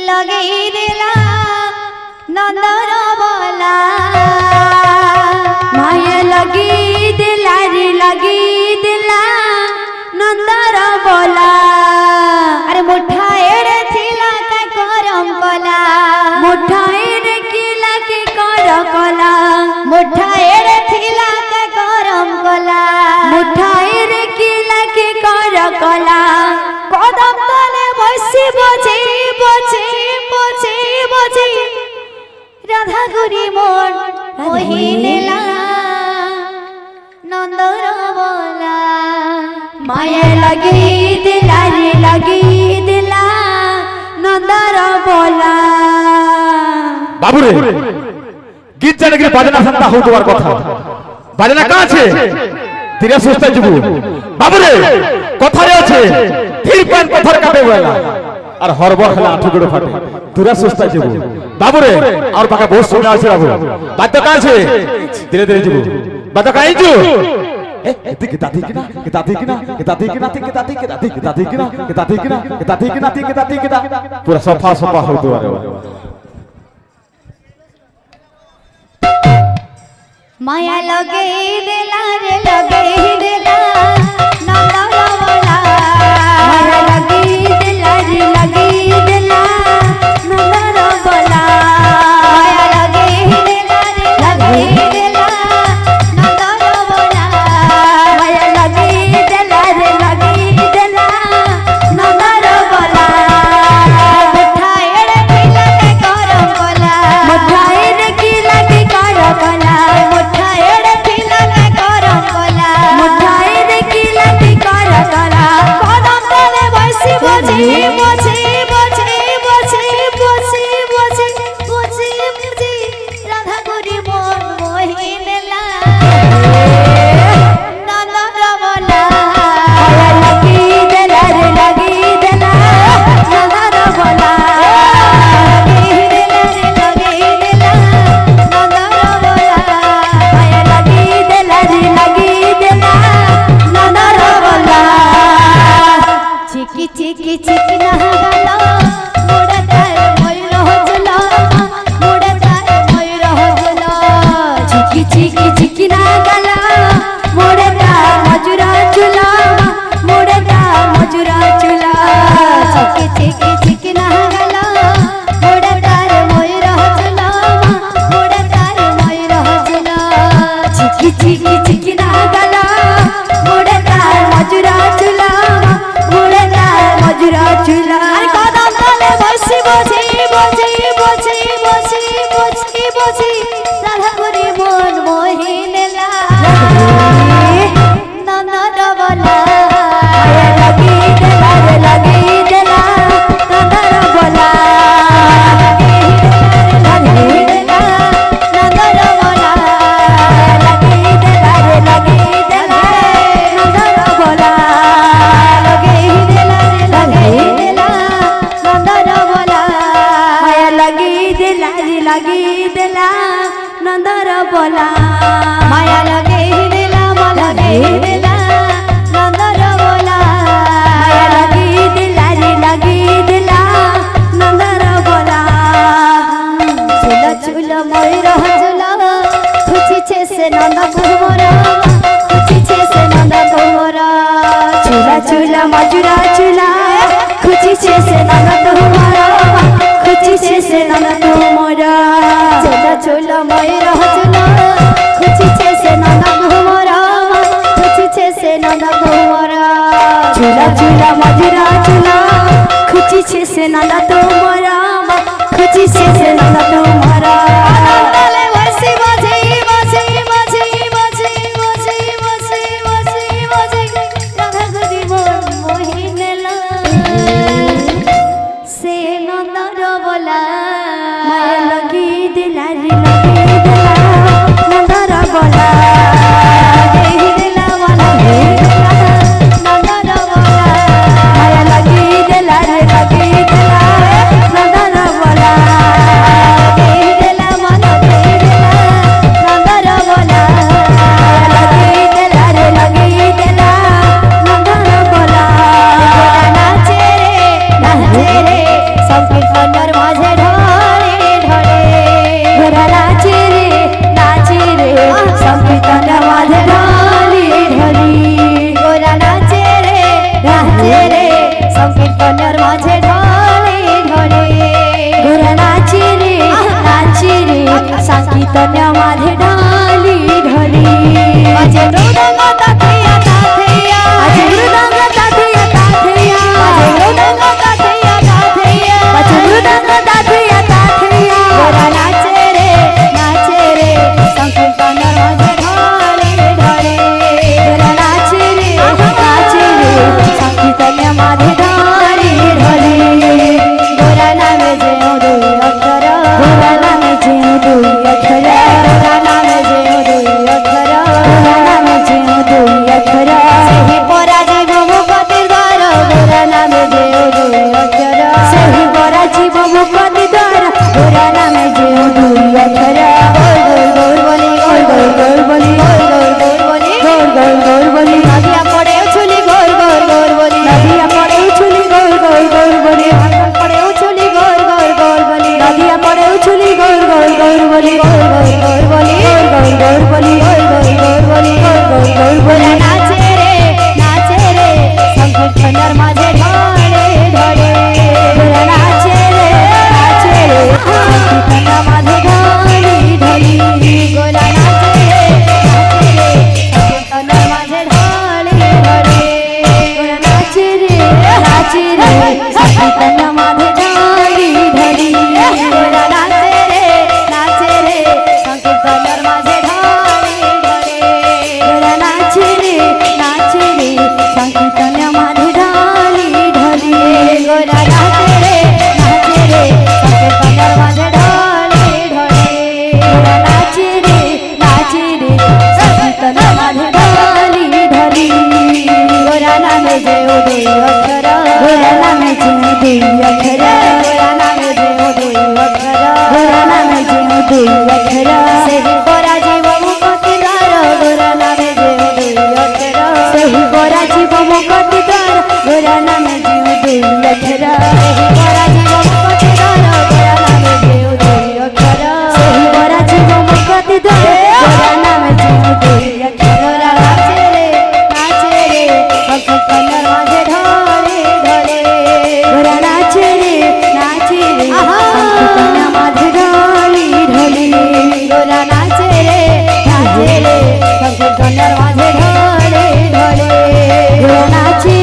लगई दिला नंदर बोला माया लगी दिला रे लगी दिला नंदर बोला अरे मुठा एड़े थिला का करम कोला मुठा एड़े किला के कर कोला मुठा एड़े थिला का करम कोला मुठा एड़े किला के कर कोला कदम तले बसी बजे बजे बजे बजे राधा गुरी मोर मोहिनेला नंदर बोला माया लगी दिला रे लगी दिला नंदर बोला बाबू रे गीत जाने के बाजना संता हो तुम्हार कथा बाजना कहाँ छे धीरे सुस्ता जुबू बाबू रे कथा रे আছে धीर पान पत्थर काटे वाला और हरबर खला आठु गोड़ फाटे धीरे सुस्ता जुबू बाबू रे और बाका बहुत सुना আছে बाबू बात तो कहाँ छे धीरे धीरे जुबू बात तो कहीं जू kita पूरा सफा सफा हो तो माया लगे दिला रे लगे दिला नंदर बोला माया लगी दिला रे लगी दिला नंदर बोला माया लगे दिला रे लगे दिला नंदर बोला माया लगी दिला रे लगी दिला नंदर बोला मुठा एड़े थिला के करम कोला मुठा एड़े किला के कर कोला मुठा एड़े थिला के करम कोला मुठा एड़े किला के कर कोला कदम तले बसी बजे बजे बजे बजे बजे बजे बजे बजे राधा गुरी मोर मोहिनेला नंदर बोला माया लगी दिला रे लगी दिला नंदर बोला लगे दिला नंदर बोला माया लगी दिला रे लगी दिला नंदर बोला चिकी चिकी चिकी नहगला मोड़ा तार मयूर होजला मोड़ा तार मयूर होजला चिकी चिकी चिकी ना गला मोड़ता मजुरा चुला मोड़ता मजुरा चुला चिकी चिकी चिकी नहगला मोड़ा तार मयूर होजला मोड़ा तार मयूर होजला चिकी चिकी चिकी ना गला मोड़ता मजुरा चुला मोड़ता मजुरा चुला সংকীর্তনের মাঝে ঢলে ঢলে গোরা নাচে রে সংকীর্তন মাঝে ঢালি ঢলি বাজে মৃদঙ্গ তাথিয়া তাথিয়া বাজে মৃদঙ্গ তাথিয়া তাথিয়া বাজে মৃদঙ্গ তাথিয়া তাথিয়া বাজে মৃদঙ্গ তাথিয়া তাথিয়া গোরা নাচে রে সংকীর্তনের মাঝে ঢলে ঢলে গোরা নাচে রে সংকীর্তন মাঝে ঢালি ঢলি গোরা নামে যে দুই অক্ষর গোরা নামে যে দুই অক্ষর গোরা নামে যে দুই অক্ষর গোরা নামে যে দুই অক্ষর ସେହି ପରାଜୀବ ମୁକ୍ତି ଦ୍ୱାର ଗୋରା ନାମେ ଯେ ଦୁଇ ଅକ୍ଷର ସେହି ବରା ଜୀବ ମୁକ୍ତି ଦ୍ୱାର ଗୋରା ନାମେ ଯେ ଦୁଇ ଅକ୍ଷର ଗୌର ବୋଲି ଗୌର ଗୌର ବୋଲି ଗୌର ବୋଲି ଗୌର ଗୌର ଗୌର ବୋଲି ନଦିଆ ପଡ଼େ ଉଛୁଲି ଗୌର ବୋଲି ନଦିଆ ପଡ଼େ ଉଛୁଲି ଗୌର ଗୌର ଗୌର ବୋଲି ପଡ଼େ ଉଛୁଲି ଗୌର ବୋଲି ନଦିଆ ପଡ଼େ ଉଛୁଲି ଗୌର ଗୌର ଗୌର ବୋଲି ଗୌର ବୋଲି ଗୌର ଗୌର ଗୌର ବୋଲି ଗୌର ବୋଲି ଗୌର ଗୌର ବୋଲି ନାଚେ ରେ ସଂକୀର୍ତ୍ତନର ମାଝେ ঢলে ঢলে ଗୋରା ନାଚେ ରେ ସଂକୀର୍ତ୍ତନ ମାଝେ ଢଳି ଢଳି ଗୋରା ନାଚେ ରେ ସଂକୀର୍ତ୍ତନର ମାଝେ ঢলে ঢলে ଗୋରା ନାଚେ ରେ ସଂକୀର୍ତ୍ତନ ମାଝେ ଢଳି ଢଳି গোরা নাচে রে সংকীর্তনের মাঝে ঢলে ঢলে গোরা নাচে রে সংকীর্তন মাঝে ঢালি ঢলি গোরা নাচে রে সংকীর্তনের মাঝে ঢলে ঢলে গোরা নাচে রে সংকীর্তন মাঝে ঢালি ঢলি গোরা নামে যে দুই অক্ষর গোরা নামে যে দুই অক্ষর গোরা নামে যে দুই অক্ষর গোরা নামে যে দুই অক্ষর ସେହି ପରାଜୀବ ମୁକ୍ତି ଦ୍ୱାର ଗୋରା ନାମେ ଯେ ଦୁଇ ଅକ୍ଷର ସେହି ବରା ଜୀବ ମୁକ୍ତି ଦ୍ୱାର ଗୋରା ନାମେ ଯେ ଦୁଇ ଅକ୍ଷର ସେହି ପରାଜୀବ ମୁକ୍ତି ଦ୍ୱାର ଗୋରା ନାମେ ଯେ ଦୁଇ ଅକ୍ଷର ସେହି ବରା ଜୀବ ମୁକ୍ତି ଦ୍ୱାର ଗୋରା ନାମେ ଯେ ଦୁଇ ଅକ୍ଷର গোরা নাচে রে সংকীর্তনের মাঝে ঢলে ঢলে গোরা নাচে রে সংকীর্তন মাঝে ঢলি ঢলি গোরা নাচে রে সংকীর্তনের মাঝে ঢলে ঢলে গোরা নাচে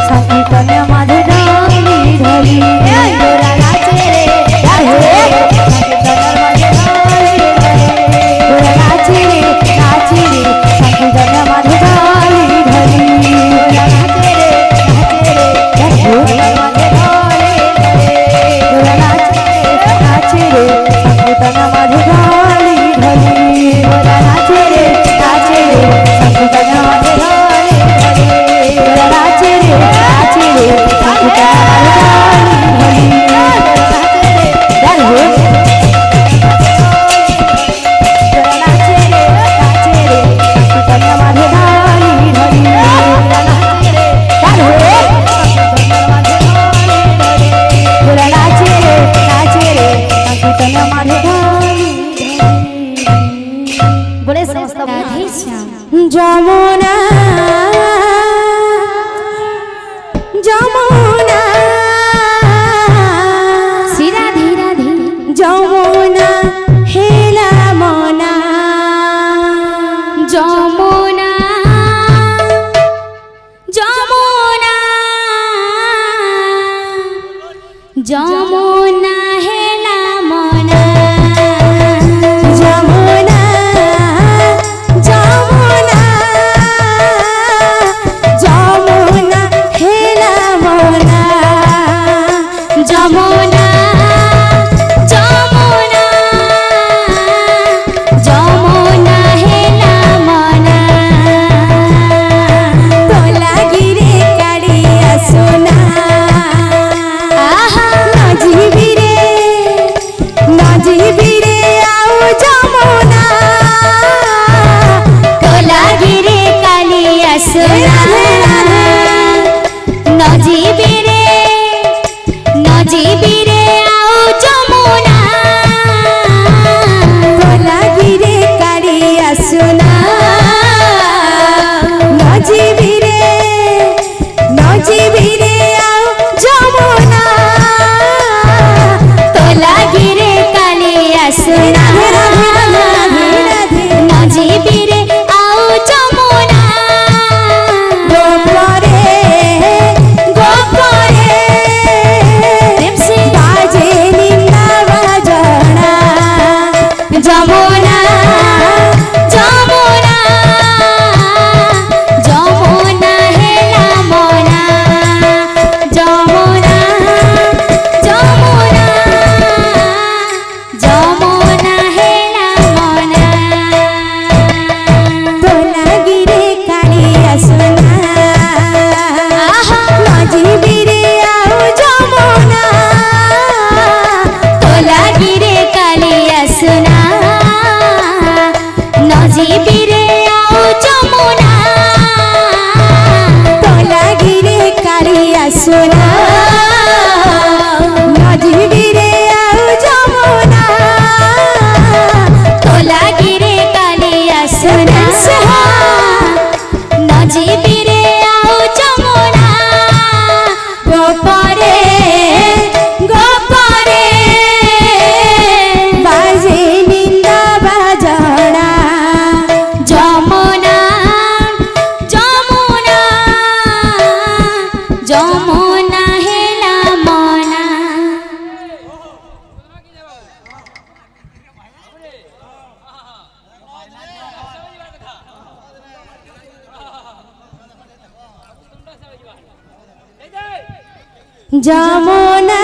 সংকীর্তন মাঝে ঢলি ঢলি গোরা নাচে রে সংকীর্তনের মাঝে ঢলে ঢলে গোরা নাচে সংকীর্তন মাঝে ঢলি ঢলি গোরা নাচে রে সংকীর্তনের মাঝে ঢলে ঢলে গোরা নাচে সংকীর্তন মাঝে ঢলি ঢলি গোরা নাচে রে সংকীর্তন মাঝে ঢলে ঢলে গোরা নাচে সংকীর্তন মাঝে ঢলি ঢলি গোরা নাচে সংকীর্তন মাঝে ঢলি ঢলি গোরা নাচে সংকীর্তন মাঝে ঢলি বলে সমস্ত রাধে শ্যাম যমুনা যমুনা রাধে রাধে যমুনা হেলা মনা যমুনা যমুনা যমুনা হেলা মনা যমুনা যমুনা যমুনা হেলা মনা যমুনা যমুনা যমুনা হেলা মনা তোলা গিরে কাড়িয়া সোনা আহা নজি सोना नजीबीरे आउ जमुना तो लागी रे कालिया सोना नजीबीरे आउ जमुना गोपरे गोपरे बाजे निंदा बाजना जमुना जमुना जमुना हेला मना जमुना